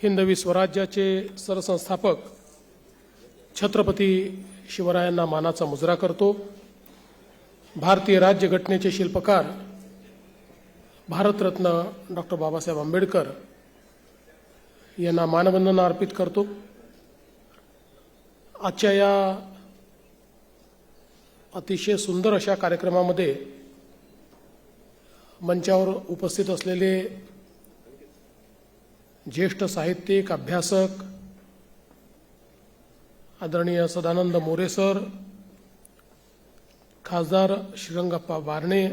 हिंदवी स्वराज्याचे सरसंस्थापक छत्रपती शिवरायांना मानाचा मुजरा करतो। भारतीय राज्यघटनेचे शिल्पकार भारतरत्न डॉक्टर बाबासाहेब आंबेडकर यांना मानवंदना अर्पित करतो। आजच्या या अतिशय सुंदर अशा कार्यक्रमामध्ये मंचावर उपस्थित असलेले ज्येष्ठ साहित्यिक अभ्यासक आदरणीय सदानंद मोरे सर, खासदार श्रीरंगप्पा बारणे,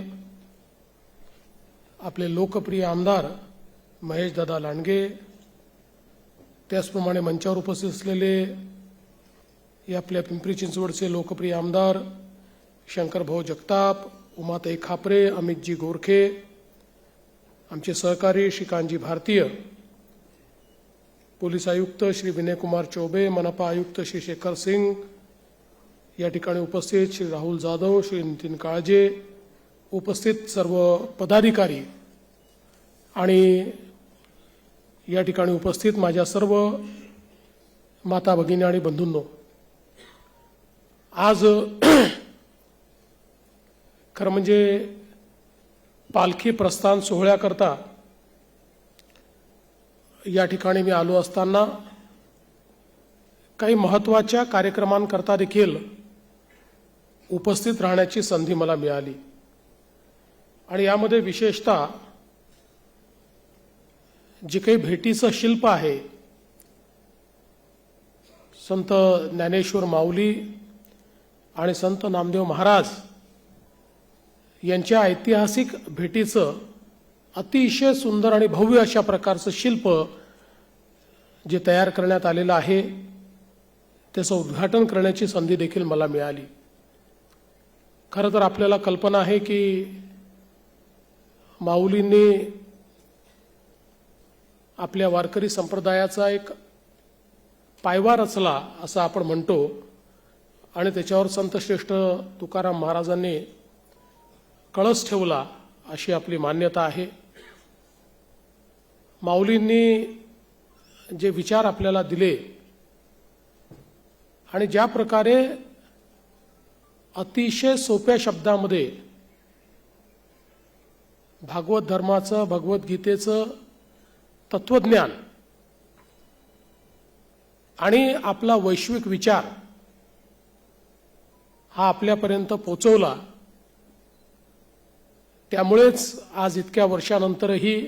आपले लोकप्रिय आमदार महेशदादा लांडगे, त्याचप्रमाणे मंचावर उपस्थित असलेले या आपल्या पिंपरी चिंचवडचे लोकप्रिय आमदार शंकरभाऊ जगताप, उमाताई खापरे, अमितजी गोरखे, आमचे सहकारी श्रीकांतजी भारतीय, पोलीस आयुक्त श्री विनयकुमार चौबे, मनपा आयुक्त श्री शेखर सिंग, या ठिकाणी उपस्थित श्री राहुल जाधव, श्री नितीन काळजे, उपस्थित सर्व पदाधिकारी आणि या ठिकाणी उपस्थित माझ्या सर्व माता भगिनी आणि बंधूंनो, आज खरं म्हणजे पालखी प्रस्थान सोहळ्याकरता या ठिकाणी मी आलो असताना काही महत्त्वाच्या कार्यक्रमांकरता देखील उपस्थित राहण्याची संधी मला मिळाली आणि यामध्ये विशेषतः जे काही भेटीचं शिल्प आहे, संत ज्ञानेश्वर माऊली आणि संत नामदेव महाराज यांच्या ऐतिहासिक भेटीचं अतिशय सुंदर आणि भव्य अशा प्रकारचं शिल्प जे तयार करण्यात आलेलं आहे, त्याचं उद्घाटन करण्याची संधी देखील मला मिळाली। खरं तर आपल्याला कल्पना आहे की माऊलींनी आपल्या वारकरी संप्रदायाचा एक पायवा रचला असं आपण म्हणतो आणि त्याच्यावर संतश्रेष्ठ तुकाराम महाराजांनी कळस ठेवला अशी आपली मान्यता आहे। माऊलींनी जे विचार आपल्याला दिले आणि ज्या प्रकारे अतिशय सोप्या शब्दामध्ये भागवत धर्माचं, भगवद्गीतेचं तत्वज्ञान आणि आपला वैश्विक विचार हा आपल्यापर्यंत पोहोचवला, त्यामुळेच आज इतक्या वर्षानंतरही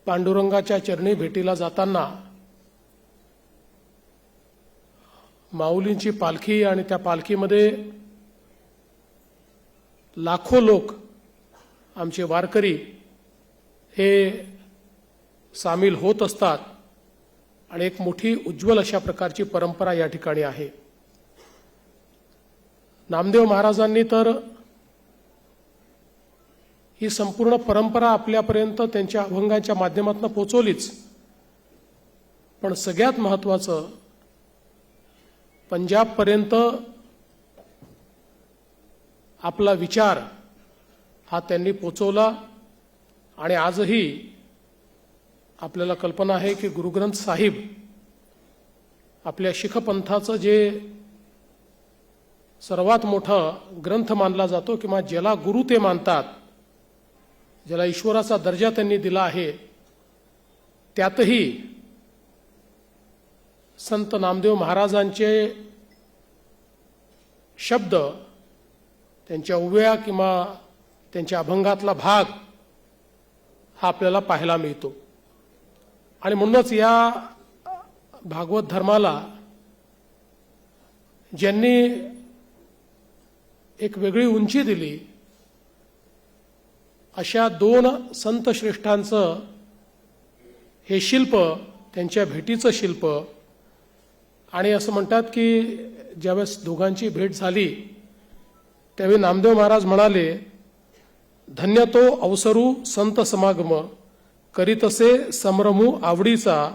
पांडुरंगाच्या चरणी भेटीला जाताना माऊलींची पालखी आणि त्या पालखीमध्ये लाखो लोक आमचे वारकरी हे सामील होत असतात आणि एक मोठी उज्ज्वल अशा प्रकारची परंपरा या ठिकाणी आहे। नामदेव महाराजांनी तर ही संपूर्ण परंपरा आपल्यापर्यंत त्यांच्या अभंगांच्या माध्यमातून पोहोचवलीच, पण सगळ्यात महत्त्वाचं पंजाबपर्यंत आपला विचार हा त्यांनी पोहोचवला आणि आजही आपल्याला कल्पना आहे की गुरु ग्रंथ साहिब आपल्या शीख पंथाचं जे सर्वात मोठा ग्रंथ मानला जातो किंवा ज्याला गुरु ते मानतात, ज्याला ईश्वराचा दर्जा त्यांनी दिला आहे, त्यातही संत नामदेव महाराजांचे शब्द, त्यांच्या ओव्या किंवा त्यांच्या अभंगातला भाग हा आपल्याला पाहायला मिळतो आणि म्हणूनच या भागवत धर्माला ज्यांनी एक वेगळी उंची दिली अशा दोन संत श्रेष्ठांचं हे शिल्प, त्यांच्या भेटीचं शिल्प, आणि असं म्हणतात की ज्यावेळेस दोघांची भेट झाली त्यावेळी नामदेव महाराज म्हणाले, धन्य तो अवसरू संत समागम, करीतसे संभ्रमू आवडीचा,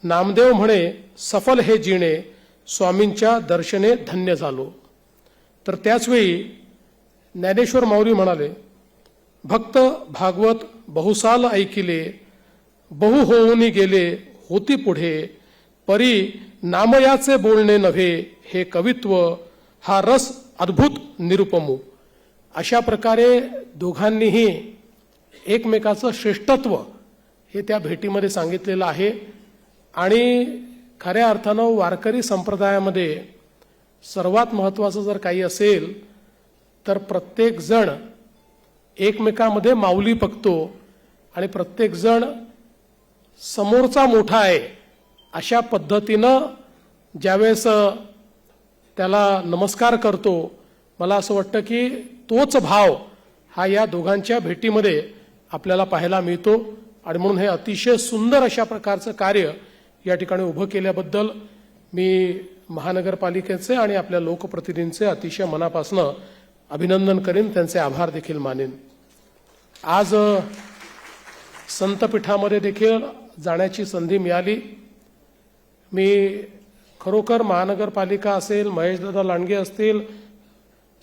नामदेव म्हणे सफल हे जिणे, स्वामींच्या दर्शने धन्य झालो। तर त्याचवेळी ज्ञानेश्वर माऊली म्हणाले, भक्त भागवत बहुसाल ऐकिले, बहु होऊनी गेले होती पुढे, परी नामयाचे बोलणे नव्हे हे कवित्व, हा रस अद्भुत निरुपमू. अशा प्रकारे दोघांनीही एकमेकाचं श्रेष्ठत्व हे त्या भेटीमध्ये सांगितलेलं आहे. आणि खऱ्या अर्थानं वारकरी संप्रदायामध्ये सर्वात महत्त्वाचं जर काही असेल तर प्रत्येक जण एकमेकामध्ये माऊली बघतो आणि प्रत्येक जण समोरचा मोठा आहे अशा पद्धतीनं ज्यावेळेस त्याला नमस्कार करतो, मला असं वाटतं की तोच भाव हा या दोघांच्या भेटीमध्ये आपल्याला पाहायला मिळतो. आणि म्हणून हे अतिशय सुंदर अशा प्रकारचं कार्य या ठिकाणी उभं केल्याबद्दल मी महानगरपालिकेचे आणि आपल्या लोकप्रतिनिधींचे अतिशय मनापासून अभिनंदन करेन, त्यांचे आभार देखील मानेन. आज संतपीठामध्ये देखील जाण्याची संधी मिळाली. मी खरोखर महानगरपालिका असेल, महेशदादा लांडगे असतील,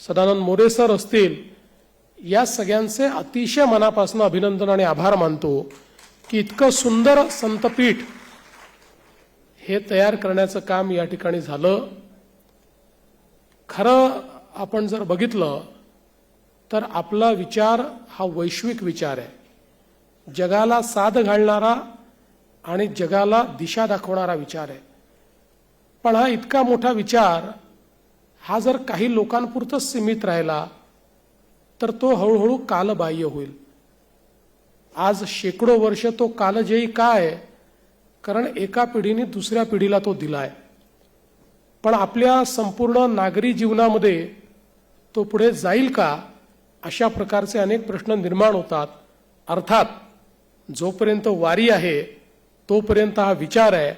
सदानंद मोरे सर असतील, या सगळ्यांचे अतिशय मनापासून अभिनंदन आणि आभार मानतो की इतकं सुंदर संतपीठ हे तयार करण्याचं काम या ठिकाणी झालं. खरं आपण जर बघितलं तर आपला विचार हा वैश्विक विचार आहे, जगाला साद घालणारा आणि जगाला दिशा दाखवणारा विचार आहे. पण हा इतका मोठा विचार हा जर काही लोकांपुरतच सीमित राहिला तर तो हळूहळू कालबाह्य होईल. आज शेकडो वर्ष तो कालजयी का आहे? कारण एका पिढीने दुसऱ्या पिढीला तो दिलाय. पण आपल्या संपूर्ण नागरी जीवनामध्ये तो पुढे जाईल का, अशा प्रकारचे अनेक प्रश्न निर्माण होतात. अर्थात जोपर्यंत वारी आहे तोपर्यंत हा विचार आहे,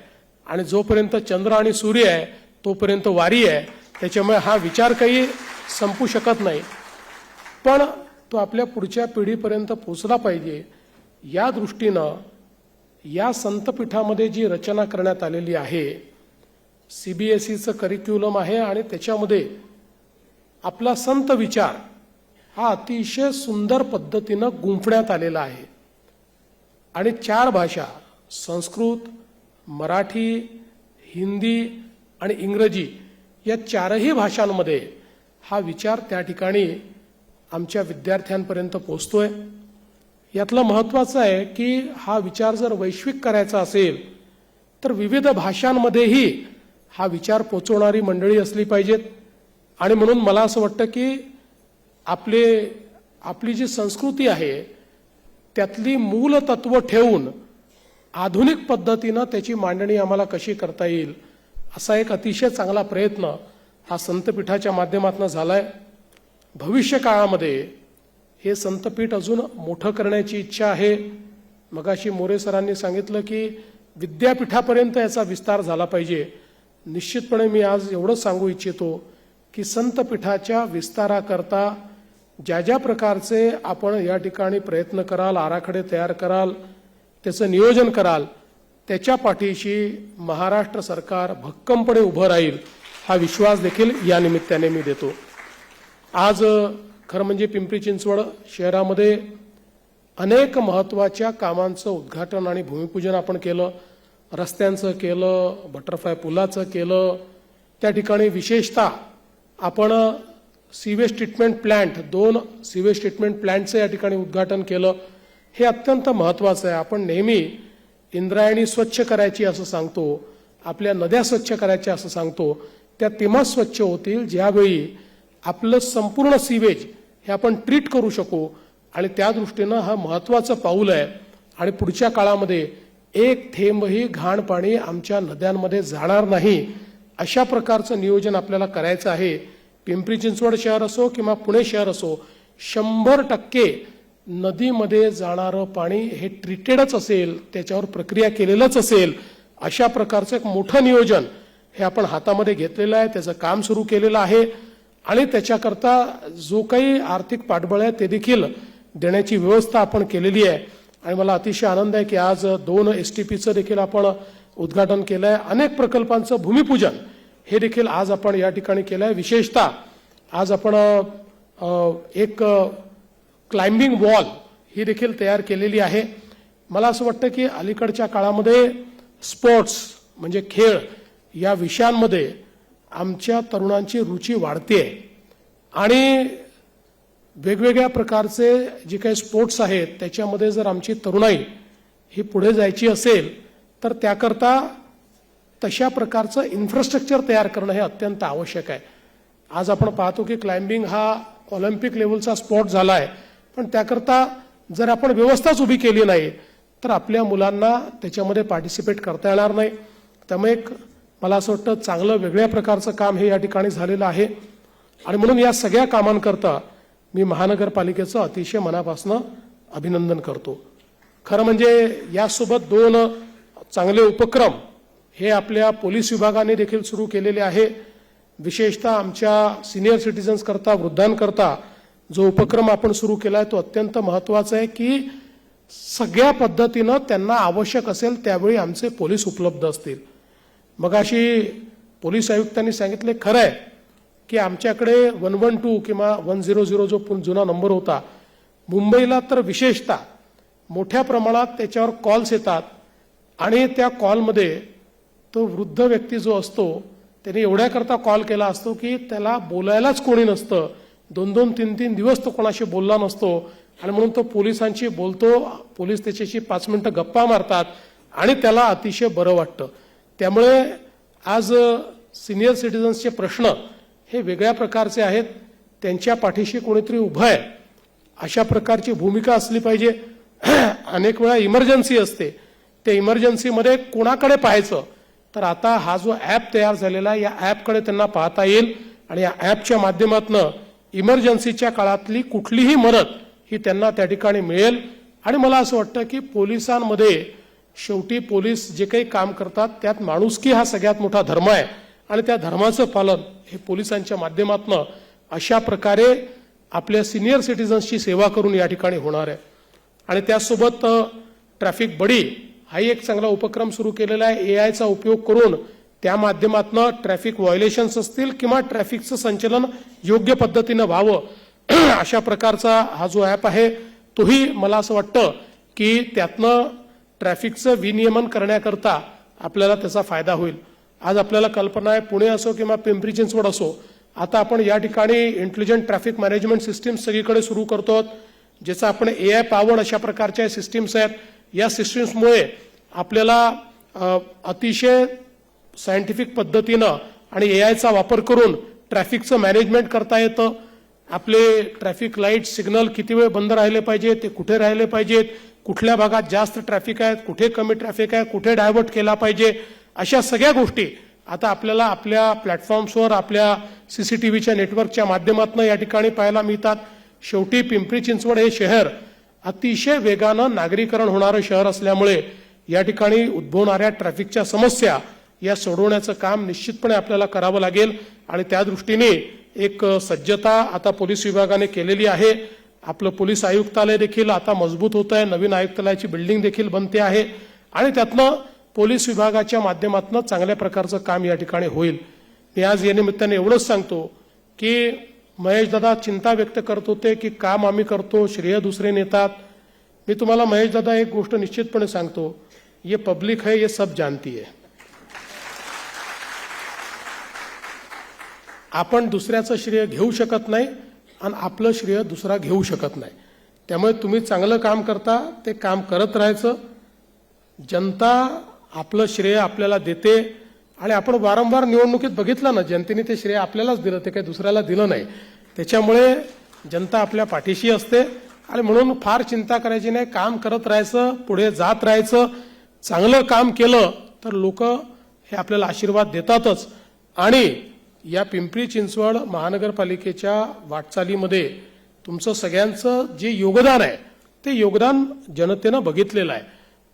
आणि जोपर्यंत चंद्र आणि सूर्य आहे तोपर्यंत वारी आहे. त्याच्यामुळे हा विचार काही संपू शकत नाही, पण तो आपल्या पुढच्या पिढीपर्यंत पोहोचला पाहिजे. या दृष्टीनं या संतपीठामध्ये जी रचना करण्यात आलेली आहे, CBSEचं करिक्युलम आहे आणि त्याच्यामध्ये आपला संत विचार हा अतिशय सुंदर पद्धतीनं गुंफण्यात आलेला आहे. आणि 4 भाषा, संस्कृत, मराठी, हिंदी आणि इंग्रजी, या 4ही भाषांमध्ये हा विचार त्या ठिकाणी आमच्या विद्यार्थ्यांपर्यंत पोहोचतोय. यातलं महत्त्वाचं आहे की हा विचार जर वैश्विक करायचा असेल तर विविध भाषांमध्येही हा विचार पोचवणारी मंडळी असली पाहिजेत. आणि म्हणून मला असं वाटतं की आपली जी संस्कृती आहे त्यातली मूल तत्व ठेवून आधुनिक पद्धतीनं त्याची मांडणी आम्हाला कशी करता येईल, असा एक अतिशय चांगला प्रयत्न हा संतपीठाच्या माध्यमातून झालाय. भविष्य काळामध्ये हे संतपीठ अजून मोठं करण्याची इच्छा आहे. मगाशी मोरे सरांनी सांगितलं की विद्यापीठापर्यंत याचा विस्तार झाला पाहिजे. निश्चितपणे मी आज एवढंच सांगू इच्छितो की संतपीठाच्या विस्ताराकरता ज्या ज्या प्रकारचे आपण या ठिकाणी प्रयत्न कराल, आराखडे तयार कराल, त्याचं नियोजन कराल, त्याच्या पाठीशी महाराष्ट्र सरकार भक्कमपणे उभं राहील, हा विश्वास देखील या निमित्ताने मी देतो. आज खरं म्हणजे पिंपरी चिंचवड शहरामध्ये अनेक महत्त्वाच्या कामांचं उद्घाटन आणि भूमिपूजन आपण केलं. रस्त्यांचं केलं, बटरफ्लाय पुलाचं केलं. त्या ठिकाणी विशेषतः आपण sewage treatment plant, 2 sewage treatment प्लॅन्टचं या ठिकाणी उद्घाटन केलं. हे अत्यंत महत्त्वाचं आहे. आपण नेहमी इंद्रायणी स्वच्छ करायची असं सांगतो, आपल्या नद्या स्वच्छ करायच्या असं सांगतो. त्या तेव्हा स्वच्छ होतील ज्यावेळी आपलं संपूर्ण सीवेज हे आपण ट्रीट करू शकू. आणि त्या दृष्टीनं हा महत्त्वाचं पाऊल आहे. आणि पुढच्या काळामध्ये एक थेंबही घाण पाणी आमच्या नद्यांमध्ये जाणार नाही, अशा प्रकारचं नियोजन आपल्याला करायचं आहे. पिंपरी चिंचवड शहर असो किंवा पुणे शहर असो, 100% नदीमध्ये जाणारं पाणी हे ट्रीटेडच असेल, त्याच्यावर प्रक्रिया केलेलंच असेल, अशा प्रकारचं एक मोठं नियोजन हे आपण हातामध्ये घेतलेलं आहे. त्याचं काम सुरू केलेलं आहे आणि त्याच्याकरता जो काही आर्थिक पाठबळ आहे ते देखील देण्याची व्यवस्था आपण केलेली आहे. आणि मला अतिशय आनंद आहे की आज 2 STPचं देखील आपण उद्घाटन केलं आहे. अनेक प्रकल्पांचं भूमिपूजन हे देखील आज आपण या ठिकाणी केलं आहे. विशेषतः आज आपण एक क्लाइम्बिंग वॉल ही देखील तयार केलेली आहे. मला असं वाटतं की अलीकडच्या काळामध्ये स्पोर्ट्स म्हणजे खेळ या विषयांमध्ये आमच्या तरुणांची रुची वाढते आणि वेगवेगळ्या प्रकारचे जे काही स्पोर्ट्स आहेत त्याच्यामध्ये जर आमची तरुणाई ही पुढे जायची असेल तर त्याकरता तशा प्रकारचं इन्फ्रास्ट्रक्चर तयार करणं हे अत्यंत आवश्यक आहे. आज आपण पाहतो की क्लाइम्बिंग हा ऑलिम्पिक लेवलचा स्पोर्ट झाला आहे, पण त्याकरता जर आपण व्यवस्थाच उभी केली नाही तर आपल्या मुलांना त्याच्यामध्ये पार्टिसिपेट करता येणार नाही. त्यामुळे मला असं वाटतं चांगलं वेगळ्या प्रकारचं काम हे या ठिकाणी झालेलं आहे आणि म्हणून या सगळ्या कामांकरता मी महानगरपालिकेचं अतिशय मनापासून अभिनंदन करतो. खरं म्हणजे यासोबत 2 चांगले उपक्रम हे आपल्या पोलीस विभागाने देखील सुरू केलेले आहे. विशेषतः आमच्या सिनियर सिटीजन्स करता वृद्धांकरता जो उपक्रम आपण सुरू केला आहे तो अत्यंत महत्त्वाचा आहे की सगळ्या पद्धतीनं त्यांना आवश्यक असेल त्यावेळी आमचे पोलीस उपलब्ध असतील. मगाशी पोलीस आयुक्तांनी सांगितले खरं आहे की आमच्याकडे 112 किंवा 100 जो जुना नंबर होता मुंबईला तर विशेषतः मोठ्या प्रमाणात त्याच्यावर कॉल्स येतात आणि त्या कॉलमध्ये तो वृद्ध व्यक्ती जो असतो त्याने एवढ्याकरता कॉल केला असतो की त्याला बोलायलाच कोणी नसतं, 2-2, 3-3 दिवस तो कोणाशी बोलला नसतो आणि म्हणून तो पोलिसांशी बोलतो, पोलीस त्याच्याशी 5 मिनिटं गप्पा मारतात आणि त्याला अतिशय बरं वाटतं. त्यामुळे आज सिनियर सिटीजन्सचे प्रश्न हे वेगळ्या प्रकारचे आहेत, त्यांच्या पाठीशी कोणीतरी उभं आहे अशा प्रकारची भूमिका असली पाहिजे. अनेक वेळा इमर्जन्सी असते, त्या इमर्जन्सीमध्ये कोणाकडे पाहायचं तर आता हा जो ॲप तयार झालेला आहे या ॲपकडे त्यांना पाहता येईल आणि या ॲपच्या माध्यमातून इमर्जन्सीच्या काळातली कुठलीही मदत ही त्यांना त्या ठिकाणी मिळेल. आणि मला असं वाटतं की पोलिसांमध्ये शेवटी पोलीस जे काही काम करतात त्यात माणुसकी हा सगळ्यात मोठा धर्म आहे आणि त्या धर्माचं पालन हे पोलिसांच्या माध्यमातून अशा प्रकारे आपल्या सिनियर सिटीजन्सची सेवा करून या ठिकाणी होणार आहे. आणि त्यासोबत ट्रॅफिक बडी हाही एक चांगला उपक्रम सुरू केलेला आहे. एआयचा उपयोग करून त्या माध्यमातून ट्रॅफिक व्हायोलेशन्स असतील किंवा ट्रॅफिकचं संचलन योग्य पद्धतीनं व्हावं अशा प्रकारचा हा जो ॲप आहे तोही मला असं वाटतं की त्यातनं ट्रॅफिकचं विनियमन करण्याकरता आपल्याला त्याचा फायदा होईल. आज आपल्याला कल्पना आहे पुणे असो किंवा पिंपरी चिंचवड असो, आता आपण या ठिकाणी इंटेलिजंट ट्रॅफिक मॅनेजमेंट सिस्टीम सगळीकडे सुरू करतो ज्याचा आपण एआय पॉवर्ड अशा प्रकारच्या सिस्टीम्स आहेत. या सिस्टीम्समुळे आपल्याला अतिशय सायंटिफिक पद्धतीनं आणि एआयचा वापर करून ट्रॅफिकचं मॅनेजमेंट करता येतं. आपले ट्रॅफिक लाईट सिग्नल किती वेळ बंद राहिले पाहिजे, ते कुठे राहिले पाहिजेत, कुठल्या भागात जास्त ट्रॅफिक आहे, कुठे कमी ट्रॅफिक आहे, कुठे डायव्हर्ट केला पाहिजे, अशा सगळ्या गोष्टी आता आपल्याला आपल्या प्लॅटफॉर्म्सवर आपल्या सीसीटीव्हीच्या नेटवर्कच्या माध्यमातून या ठिकाणी पाहायला मिळतात. शेवटी पिंपरी चिंचवड हे शहर अतिशय वेगानं नागरीकरण होणारं शहर असल्यामुळे या ठिकाणी उद्भवणाऱ्या ट्रॅफिकच्या समस्या या सोडवण्याचं काम निश्चितपणे आपल्याला करावं लागेल आणि त्या दृष्टीने एक सज्जता आता पोलीस विभागाने केलेली आहे. आपलं पोलीस आयुक्तालय देखील आता मजबूत होत आहे, नवीन आयुक्तालयाची बिल्डिंग देखील बनते आहे आणि त्यातनं पोलीस विभागाच्या माध्यमातून चांगल्या प्रकारचं काम या ठिकाणी होईल. मी आज या निमित्ताने एवढंच सांगतो की महेश दादा चिंता व्यक्त करत होते की काम आम्ही करतो, श्रेय दुसरे नेतात. मी तुम्हाला महेश दादा एक गोष्ट निश्चितपणे सांगतो, ये पब्लिक है, ये सब जानती है. आपण दुसऱ्याचं श्रेय घेऊ शकत नाही आणि आपलं श्रेय दुसरा घेऊ शकत नाही. त्यामुळे तुम्ही चांगलं काम करता, ते काम करत राहायचं. जनता आपलं श्रेय आपल्याला देते आणि आपण वारंवार निवडणुकीत बघितलं ना, जनतेने ते श्रेय आपल्यालाच दिलं, ते काही दुसऱ्याला दिलं नाही. त्याच्यामुळे जनता आपल्या पाठीशी असते आणि म्हणून फार चिंता करायची नाही, काम करत राहायचं, पुढे जात राहायचं. चांगलं काम केलं तर लोक हे आपल्याला आशीर्वाद देतातच. आणि या पिंपरी चिंचवड महानगरपालिकेच्या वाटचालीमध्ये तुमचं सगळ्यांचं जे योगदान आहे ते योगदान जनतेनं बघितलेलं आहे.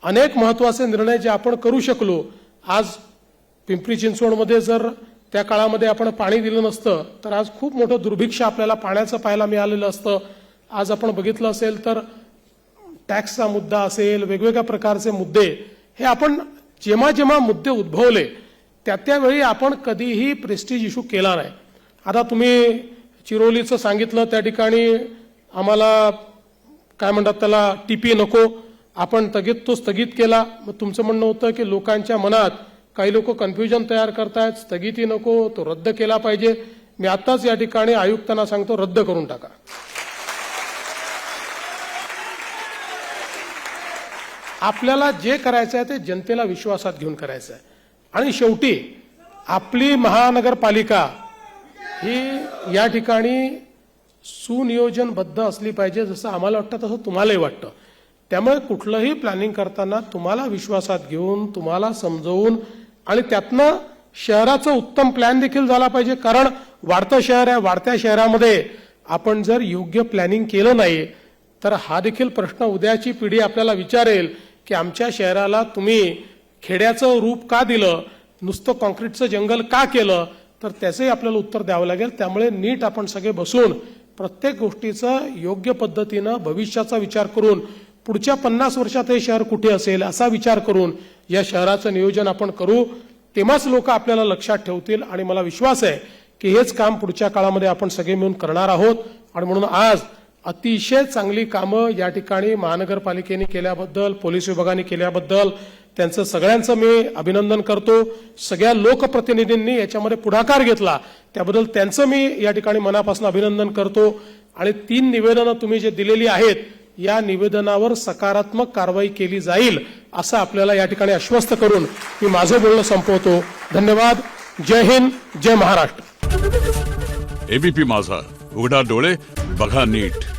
अनेक महत्त्वाचे निर्णय जे आपण करू शकलो, आज पिंपरी चिंचवडमध्ये जर त्या काळामध्ये आपण पाणी दिलं नसतं तर आज खूप मोठं दुर्भिक्ष आपल्याला पाण्याचं पाहायला मिळालेलं असतं. आज आपण बघितलं असेल तर टॅक्सचा मुद्दा असेल, वेगवेगळ्या प्रकारचे मुद्दे हे आपण जेव्हा जेव्हा मुद्दे उद्भवले त्यावेळी आपण कधीही प्रेस्टिज इश्यू केला नाही. आता तुम्ही चिरोलीचं सांगितलं, त्या ठिकाणी आम्हाला काय म्हणतात त्याला टीपी नको, आपण तो स्थगित केला. मग तुमचं म्हणणं होतं की लोकांच्या मनात काही लोक कन्फ्युजन तयार करतायत, स्थगिती नको, तो रद्द केला पाहिजे. मी आताच या ठिकाणी आयुक्तांना सांगतो, रद्द करून टाका. आपल्याला जे करायचं आहे ते जनतेला विश्वासात घेऊन करायचं आहे. आणि शेवटी आपली महानगरपालिका ही या ठिकाणी सुनियोजनबद्ध असली पाहिजे, जसं आम्हाला वाटतं तसं तुम्हालाही वाटतं. त्यामुळे कुठलंही प्लॅनिंग करताना तुम्हाला विश्वासात घेऊन, तुम्हाला समजवून आणि त्यातनं शहराचं उत्तम प्लॅन देखील झाला पाहिजे. कारण वाढतं शहर आहे, वाढत्या शहरामध्ये आपण जर योग्य प्लॅनिंग केलं नाही तर हा देखील प्रश्न उद्याची पिढी आपल्याला विचारेल की आमच्या शहराला तुम्ही खेड्याचं रूप का दिलं, नुसतं कॉन्क्रीटचं जंगल का केलं, तर त्याचंही आपल्याला उत्तर द्यावं लागेल. त्यामुळे नीट आपण सगळे बसून प्रत्येक गोष्टीचा योग्य पद्धतीनं भविष्याचा विचार करून पुढच्या 50 वर्षात हे शहर कुठे असेल असा विचार करून या शहराचं नियोजन आपण करू. तेव्हाच लोक आपल्याला लक्षात ठेवतील आणि मला विश्वास आहे की हेच काम पुढच्या काळामध्ये आपण सगळे मिळून करणार आहोत. आणि म्हणून आज अतिशय चांगली कामं या ठिकाणी महानगरपालिकेने केल्याबद्दल, पोलीस विभागाने केल्याबद्दल त्यांचं सगळ्यांचं मी अभिनंदन करतो. सगळ्या लोकप्रतिनिधींनी याच्यामध्ये पुढाकार घेतला त्याबद्दल त्यांचं मी या ठिकाणी मनापासून अभिनंदन करतो. आणि 3 निवेदनं तुम्ही जे दिलेली आहेत या निवेदनावर सकारात्मक कारवाई केली जाईल असं आपल्याला या ठिकाणी आश्वस्त करून मी माझं बोलणं संपवतो. धन्यवाद. जय हिंद, जय महाराष्ट्र. एबीपी माझा, उघडा डोळे बघा नीट.